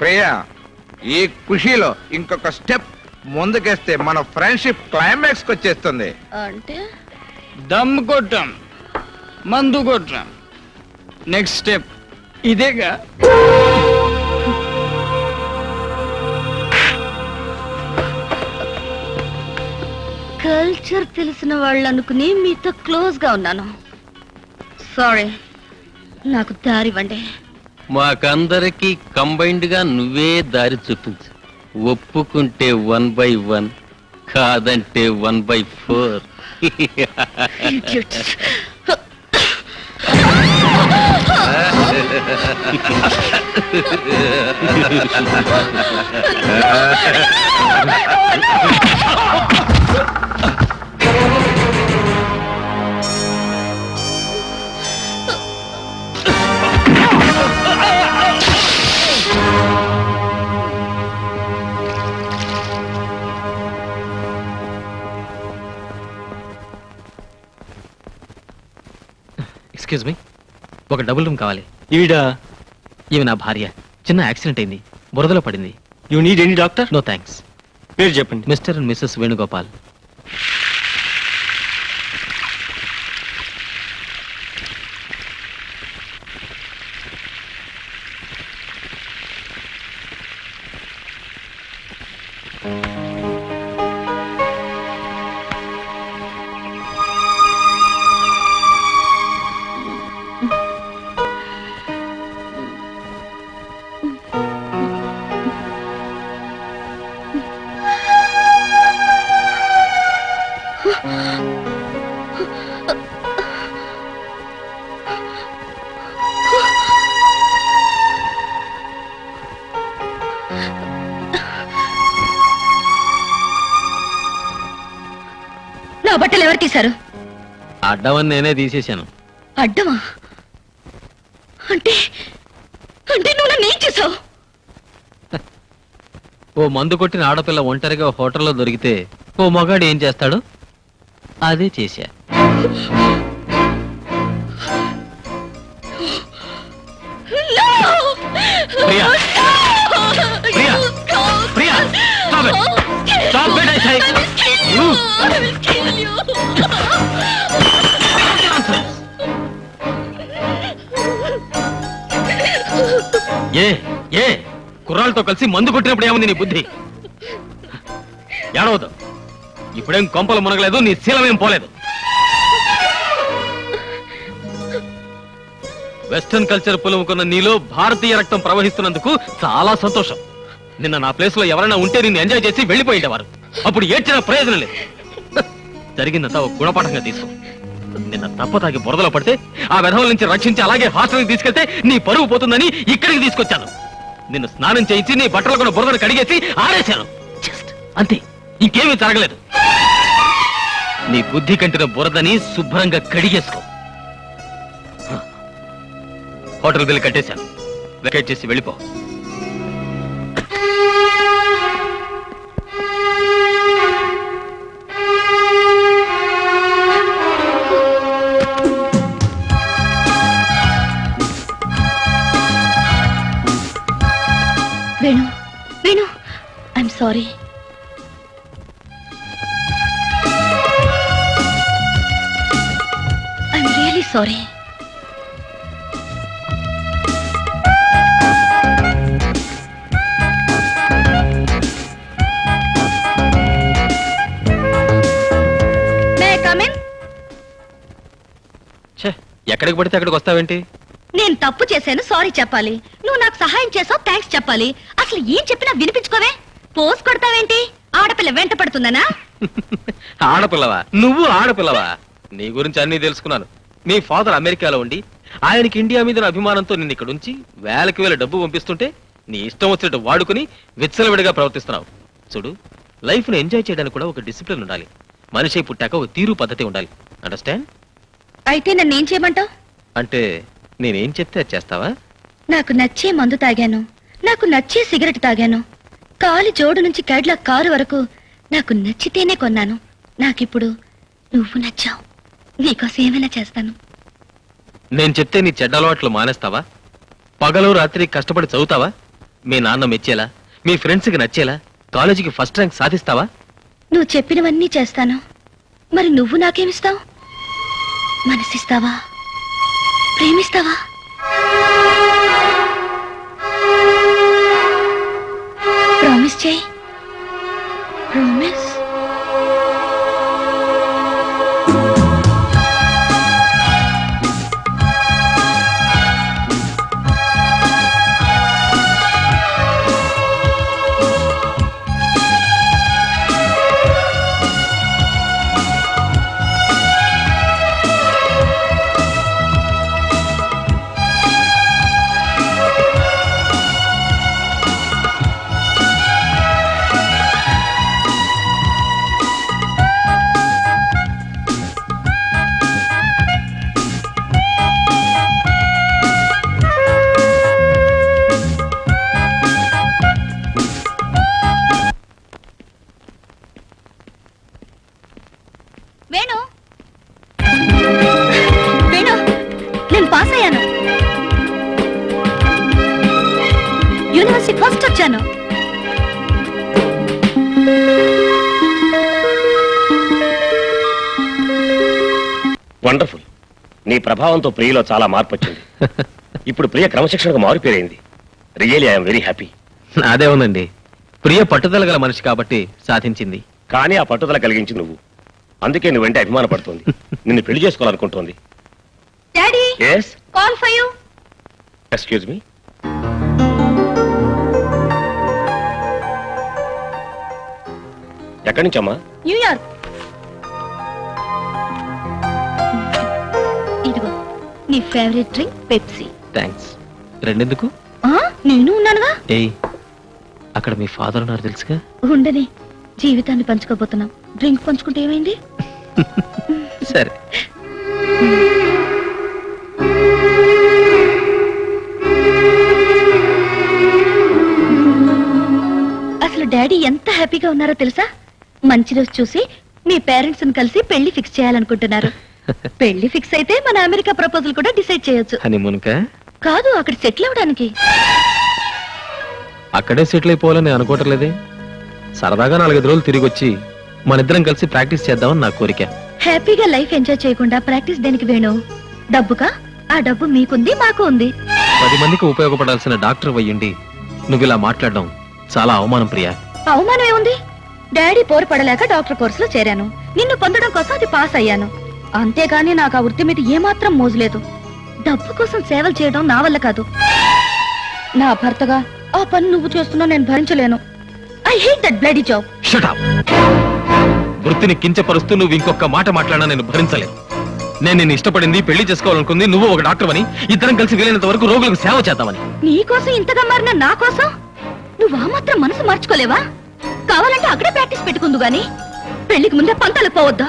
ప్రియా, ఈ ఖుషీలో ఇంకొక స్టెప్ ముందుకేస్తే మన ఫ్రెండ్షిప్ క్లైమాక్స్ కి వచ్చేస్తుంది. అంటే దమ్ కొట్టాం, మందు కొట్టాం, నెక్స్ట్ స్టెప్ ఇదేగా. కల్చర్ తెలిసిన వాళ్ళు అనుకుని మీతో క్లోజ్ గా ఉన్నాను. సారీ, నాకు దారివ్వండి. మాకందరికి కంబైన్డ్ గా నువ్వే దారి చూపించు. ఒప్పుకుంటే 1/1, కాదంటే 1/4. Idiots. ఎక్స్క్యూజ్ మీ, ఒక డబుల్ రూమ్ కావాలి. ఈవిడా? ఈమె నా భార్య. చిన్న యాక్సిడెంట్ అయింది, బురదలో పడింది. You need any doctor? No thanks. పేరు చెప్పండి. Mr and Mrs Venugopal. నా బట్టలు ఎవరు తీశారు? అడ్డమని నేనే తీసేశాను. అడ్డమా? అంటే అంటే నువ్వు నన్ను ఏం చేసావు? ఓ మందు కొట్టిన ఆడపిల్ల ఒంటరిగా హోటల్లో దొరికితే ఓ మగాడు ఏం చేస్తాడు? అదే చేశా. Priya, Priya, Priya, stop it. Stop it, I say. You. ఏ కుర్రాళ్ళతో కలిసి మందు కొట్టినప్పుడు ఏముంది నీ బుద్ధి? ఏడవద్దు. ఇప్పుడేం కొంపలు మునగలేదు, నీ శీలమేం పోలేదు. వెస్టర్న్ కల్చర్ పులుముకున్న నీలో భారతీయ రక్తం ప్రవహిస్తున్నందుకు చాలా సంతోషం. నిన్న నా ప్లేస్ లో ఎవరైనా ఉంటే నిన్ను ఎంజాయ్ చేసి వెళ్ళిపోయేవారు. అప్పుడు ఏడ్చిన ప్రయోజనం లేదు. జరిగిందంతా ఒక గుణపాఠంగా తీసుకో. నిన్న తప్పతాగి బురదలో పడితే ఆ వెధవల నుంచి రక్షించి అలాగే హాస్టల్కి తీసుకెళ్తే నీ పరువు పోతుందని ఇక్కడికి తీసుకొచ్చాను. నిన్ను స్నానం చేయించి నీ బట్టలు కూడా బురదను కడిగేసి ఆరేశాను. జస్ట్ అంతే, ఇంకేమీ జరగలేదు. నీ బుద్ధి కంటిన బురదని శుభ్రంగా కడిగేసుకో. హోటల్ బిల్ కట్టేశాను. వెకేట్ చేసి వెళ్ళిపో. Venu, Venu, I'm sorry. I'm really sorry. ఎక్కడికి పడితే అక్కడికి వస్తావేంటి? నేను తప్పు చేశాను, సారీ చెప్పాలి. నువ్వు నాకు సహాయం చేసావు, థ్యాంక్స్ చెప్పాలి. అసలు ఏం చెప్పినా వినిపించుకోవే. పోస్ కొడతావేంటి? ఆడపిల్ల వెంట పడుతుందనా? ఆడపిల్లవా? నువ్వు ఆడపిల్లవా? నీ గురించి అన్ని తెలుసుకున్నాను. మీ ఫాదర్ అమెరికాలో ఉండి ఆయనకి ఇండియా మీద అభిమానంతో నిన్ను ఇక్కడ ఉంచి వేలకి వేల డబ్బు పంపిస్తుంటే నీ ఇష్టం వచ్చినట్టు వాడుకుని విచ్చలవిడిగా ప్రవర్తిస్తున్నావు. చూడు, లైఫ్ ను ఎంజాయ్ చేయడానికి కూడా ఒక డిసిప్లిన్ ఉండాలి. మనిషి పుట్టాక ఒక తీరు పద్ధతి ఉండాలి. అండర్స్టాండ్? అయితే నన్ను ఏం చేయమంటావు? అంటే నేనేం చెప్తే అది చేస్తావా? నాకు నచ్చే మందు తాగాను, నాకు నచ్చే సిగరెట్ తాగాను, కాలి జోడు నుంచి కడ్ల కారు వరకు నాకు నచ్చితేనే కొన్నాను. నాకిప్పుడు నువ్వు నచ్చావు. నీకోసం ఏమైనా చేస్తాను. నేను చెప్తే నీ చెడ్డ అలవాట్లు మానేస్తావా? పగలు రాత్రి కష్టపడి చదువుతావా? మీ నాన్న మెచ్చేలా, మీ ఫ్రెండ్స్కి నచ్చేలా కాలేజీకి ఫస్ట్ ర్యాంక్ సాధిస్తావా? నువ్వు చెప్పినవన్నీ చేస్తాను. మరి నువ్వు నాకేమిస్తావు? మనసిస్తావా? ప్రేమిస్తావా? ప్రామిస్ చేయి. ప్రామిస్. వేణు, వేణు, నేను పాస్ అయ్యాను. యూనివర్సిటీ ఫస్ట్ వచ్చాను. వండర్ఫుల్. నీ ప్రభావంతో ప్రియలో చాలా మార్పు వచ్చింది. ఇప్పుడు ప్రియ క్రమశిక్షణకు మారిపోయింది. Really I'm very happy. అదే ఉందండి, ప్రియ పట్టుదల గల మనిషి కాబట్టి సాధించింది. కానీ ఆ పట్టుదల కలిగించి నువ్వు, అందుకే నువ్వంటే అభిమానపడుతోంది. నిన్ను పెళ్లి చేసుకోవాలనుకుంటోంది. Daddy, yes, call for you. Excuse me. ఎక్కడి నుంచమ్మా? న్యూయార్క్. ఇదిగో నీ ఫేవరెట్ డ్రింక్ పెప్సీ. థ్యాంక్స్. రెండెందుకు? నేను ఉన్నానుగా. ఏయ్, అక్కడ మీ ఫాదర్ ఉన్నారు తెలుసుగా. ఉండని, జీవితాన్ని పంచుకోబోతున్నాం. డ్రింక్ పంచుకుంటే ఏమైంది? సరే. అసలు డాడీ ఎంత హ్యాపీగా ఉన్నారో తెలుసా? మంచి రోజు చూసి మీ పేరెంట్స్ కలిసి పెళ్లి ఫిక్స్ చేయాలనుకుంటున్నారు. పెళ్లి ఫిక్స్ అయితే మన అమెరికా ప్రపోజల్ కూడా డిసైడ్ చేయొచ్చు. హనీమూన్కా? కాదు, అక్కడ సెటిల్ అవడానికి. అక్కడే సెటిల్ అయిపోవాలని అనుకోవట్లేదే. సరదాగా 4-5 రోజులు తిరిగి వచ్చి మనిద్దరం కలిసి ప్రాక్టీస్ చేద్దామని నా కోరిక. హ్యాపీగా లైఫ్ ఎంజాయ్ చేయకుండా ప్రాక్టీస్ దేనికి వేణు? డబ్బుకా? ఆ డబ్బు మీకుంది, మాకు ఉంది. 10 మందికి ఉపయోగపడాల్సిన డాక్టర్ అయ్యుండి నువ్వు ఇలా మాట్లాడడం చాలా అవమానం ప్రియా. అవమానం ఏముంది? డాడీ పోరు పడలేక డాక్టర్ కోర్సులో చేరాను. నిన్ను పొందడం కోసం అది పాస్ అయ్యాను. అంతేగాని నాకు ఆ వృత్తి మీద ఏమాత్రం మోజులేదు. డబ్బు కోసం సేవలు చేయడం నా వల్ల కాదు. నా భర్తగా ఆ పని నువ్వు చేస్తున్నా నేను భరించలేను. I hate that bloody job. Shut up. వృత్తిని కించపరుస్తూ నువ్వు ఇంకొక మాట మాట్లాడినా నేను భరించలేను. నేను నిన్ను ఇష్టపడింది, పెళ్లి చేసుకోవాలనుకుంది నువ్వు ఒక డాక్టర్ అని, ఇద్దరం కలిసి వీలైనంత వరకు రోగులకు సేవ చేద్దామని. నీ కోసం ఇంతగా మారిన నా కోసం నువ్వు ఆ మాత్రం మనసు మార్చుకోలేవా? కావాలంటే అక్కడే ప్రాక్టీస్ పెట్టుకుందు గాని పెళ్లికి ముందే పంతాలకు పోవద్దా?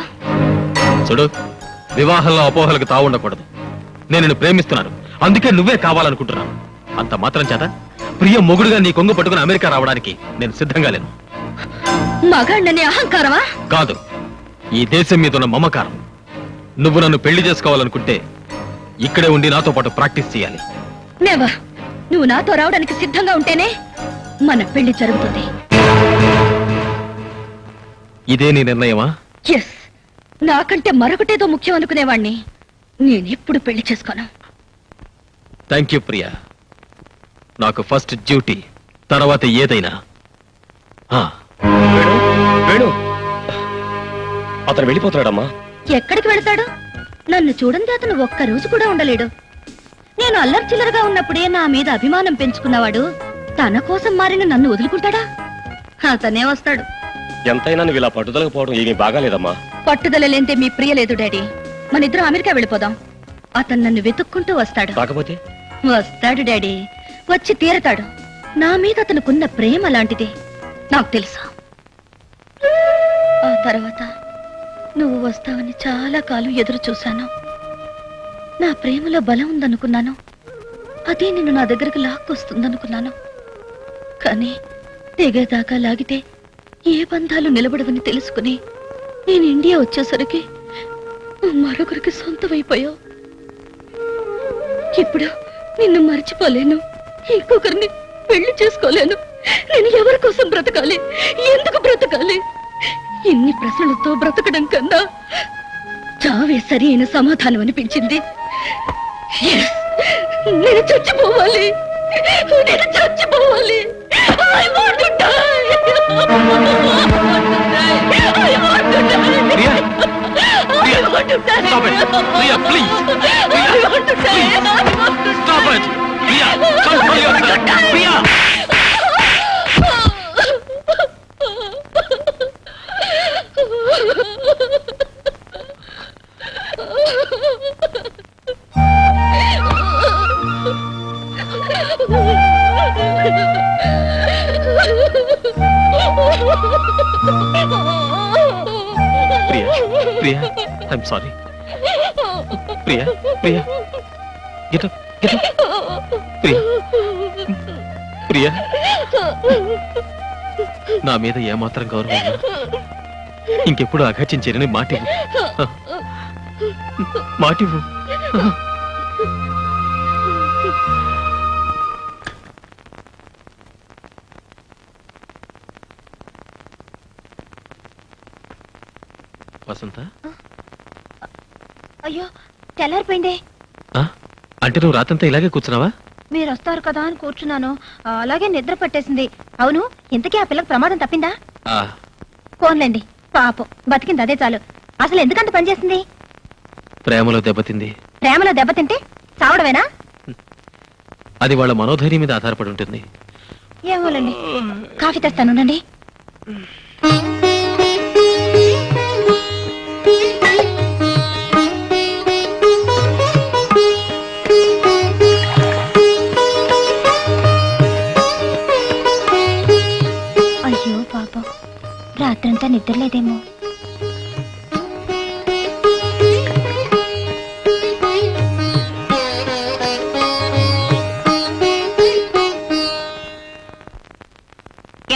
చూడు, వివాహంలో అపోహలకు తావుండకూడదు. నేను నిన్ను ప్రేమిస్తున్నాను, అందుకే నువ్వే కావాలనుకుంటున్నాను. అంత మాత్రం చేత ప్రియ మొగుడుగా నీ కొంగు పట్టుకుని అమెరికా రావడానికి నేను సిద్ధంగా లేను. మగాండనే అహంకారమా? కాదు, ఈ దేశం మీద ఉన్న మమకారం. నువ్వు నన్ను పెళ్లి చేసుకోవాలనుకుంటే ఇక్కడే ఉండి నాతో పాటు ప్రాక్టీస్ చేయాలి. నెవర్. నువ్వు నాతో రావడానికి సిద్ధంగా ఉంటేనే మన పెళ్లి జరుగుతుంది. ఇదే నీ నిర్ణయమా? ఎస్. నాకంటే మరొకటేదో ముఖ్యం అనుకునేవాణ్ణి నేనెప్పుడు పెళ్లి చేసుకోను. Thank you Priya. నాకు ఫస్ట్ డ్యూటీ, తర్వాత ఏదైనా. వేణు, వేణు, అతను వెళ్ళిపోతున్నాడమ్మా. ఎక్కడికి వెళతాడు? నన్ను చూడండి, అతను ఒక్క రోజు కూడా ఉండలేడు. నేను అల్లరి చిల్లరగా ఉన్నప్పుడే నా మీద అభిమానం పెంచుకున్నవాడు తన కోసం మారిన నన్ను వదులుకుంటాడా? అతనే వస్తాడు. ఎంతైనా నువ్వు ఇలా పట్టుదలకు పోవడం ఏమీ బాగాలేదమ్మా. పట్టుదల లేంతే మీ ప్రియ లేదు డాడీ. మనిద్దరం అమెరికా వెళ్ళిపోదాం. అతను నన్ను వెతుక్కుంటూ వస్తాడు. కాకపోతే వస్తాడు డాడీ, వచ్చి తీరతాడు. నా మీద అతనుకున్న ప్రేమ లాంటిది నాకు తెలుసా. ఆ తర్వాత నువ్వు వస్తావని చాలా కాలం ఎదురు చూశాను. నా ప్రేమలో బలం ఉందనుకున్నాను. అదే నిన్ను నా దగ్గరకు లాక్కొస్తుందనుకున్నాను. కానీ తెగేదాకా లాగితే ఏ బంధాలు నిలబడవని తెలుసుకుని నేను ఇండియా వచ్చేసరికి మరొకరికి సొంతమైపోయావు. ఇప్పుడు నిన్ను మర్చిపోలేను, ఇంకొకరిని పెళ్లి చేసుకోలేను. నేను ఎవరి కోసం బ్రతకాలి? ఎందుకు బ్రతకాలి? ఇన్ని ప్రశ్నలతో బ్రతకడం కన్నా చావే సరి అయిన సమాధానం అనిపించింది. Yes, నేను చచ్చిపోవాలి. నేను చచ్చిపోవాలి. I want to die. I want to die. Priya, I want to die. Stop it. Priya, please. Priya, I want to die. please. I want to Stop it. Priya, control yourself. Priya. Priya, I'm sorry. Priya, get up. Priya, నా మీద ఏమాత్రం గౌరవం ఉన్నా ఇంకెప్పుడు అఘాత్యం చేయని మాటివ్వు. వసంత, అయ్యో తెల్లారిపోయిందే. అంటే నువ్వు రాత్రంతా ఇలాగే కూర్చున్నావా? మీరు వస్తారు కదా అని కూర్చున్నాను. అలాగే నిద్ర పట్టేసింది. అవును, ఇంతకీ ఆ పిల్లకి ప్రమాదం తప్పిందా? ఫోన్లేండి, పాపం బతికింది, అదే చాలు. అసలు ఎందుకంత పనిచేసింది? ప్రేమలో దెబ్బతింది. ప్రేమలో దెబ్బతింటే చావడమేనా? అది వాళ్ళ మనోధైర్యం మీద ఆధారపడి ఉంటుంది. ఏమోలండి, కాఫీ తెస్తానుండండి. అయ్యో పాపం, రాత్రంతా నిద్రలేదేమో.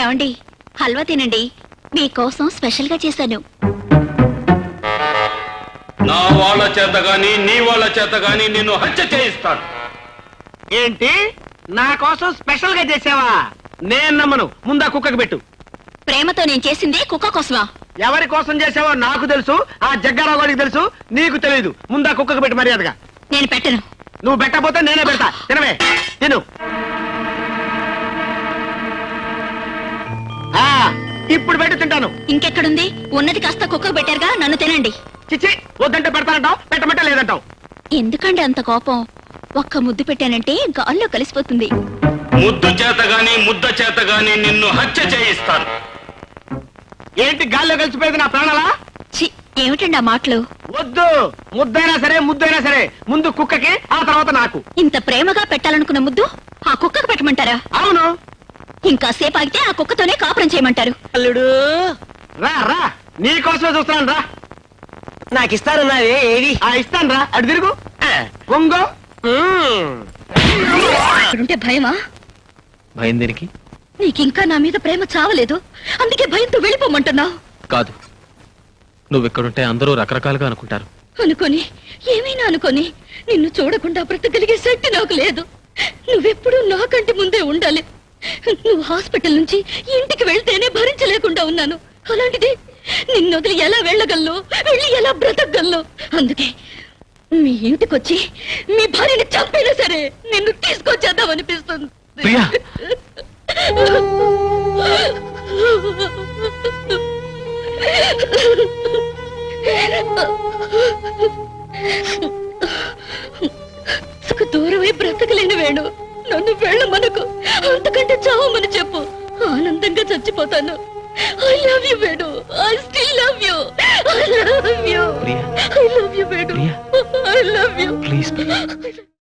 ఏమండి, హల్వా తినండి, మీకోసం స్పెషల్ గా చేశాను. నా వాళ్ళ చేత గాని నీ వాళ్ళ చేత గాని నిన్ను హత్య చేయిస్తాను. ఏంటి, నా కోసం స్పెషల్ గా చేసావా? నేను నమ్మను. ముందా కుక్కకి పెట్టు. ప్రేమతో నేను చేసింది కుక్క కోసమా? ఎవరి కోసం చేసావో నాకు తెలుసు, ఆ జగ్గారావు గారికి తెలుసు, నీకు తెలియదు. ముందా కుక్కకి పెట్టు మర్యాదగా. నేను పెట్టను. నువ్వు పెట్టకపోతే నేనే పెడతా. తినవే, తిను. ఇప్పుడు పెట్టి తింటాను. ఇంకెక్కడుంది? ఉన్నది కాస్త కుక్కకు పెట్టారుగా, నన్ను తినండి. చిచ్చి, వద్దంటే పెడతానంటావు, పెట్టమంటే లేదంటావు. ఎందుకండి అంత కోపం? ఒక్క ముద్దు పెట్టానంటే గాల్లో కలిసిపోతుంది. ముద్దు చేత గాని ముద్ద చేత గాని నిన్ను హత్య చేయిస్తాను. ఏంటి గాల్లో కలిసిపోయేది నా ప్రాణాలా? ఛీ, ఏమిటండి ఆ మాటలు? వద్దు, ముద్దైనా సరే ముద్దైనా సరే ముందు కుక్కకి, ఆ తర్వాత నాకు. ఇంత ప్రేమగా పెట్టాలనుకున్న ముద్దు ఆ కుక్కకు పెట్టమంటారా? అవును. ఇంకా సేపు ఆగితే ఆ కుక్కతోనే కాపురం చేయమంటారు. అల్లుడు రా రా, నీకోసమే చూస్తున్నాను రా. నాకు ఇస్తానన్నావే, ఏది? ఇస్తాను రా, అటు తిరుగు, పొంగో. ఇక్కడుంటే భయమా? భయం దేనికి? నీకింకా నా మీద ప్రేమ చావలేదు, అందుకే భయంతో వెళ్ళిపోమంటున్నావు. కాదు, నువ్వు ఇక్కడుంటే అందరూ రకరకాలుగా అనుకుంటారు. అనుకొని ఏమైనా అనుకొని నిన్ను చూడకుండా బ్రతకగలిగే శక్తి నాకు లేదు. నువ్వెప్పుడు నాకంటి ముందే ఉండాలి. నువ్వు హాస్పిటల్ నుంచి ఇంటికి వెళ్తేనే భరించలేకుండా ఉన్నాను. అలాంటిది నిన్ను వదిలి ఎలా వెళ్ళగలను, వెళ్ళి ఎలా బ్రతకగలను? అందుకే మీ ఇంటికొచ్చి మీ భార్యని చంపినా సరే నిన్ను తీసుకొచ్చేద్దామనిపిస్తుంది. ప్రియా, దూరమై బ్రతకలేని వేణు, నన్ను వెళ్ళమనకు, అంతకంటే చావమని చెప్పు. ఆనందంగా చచ్చిపోతాను. I love you, Venu. I still love you. I love you. Priya, I love you, Venu. Priya, I love you. Please.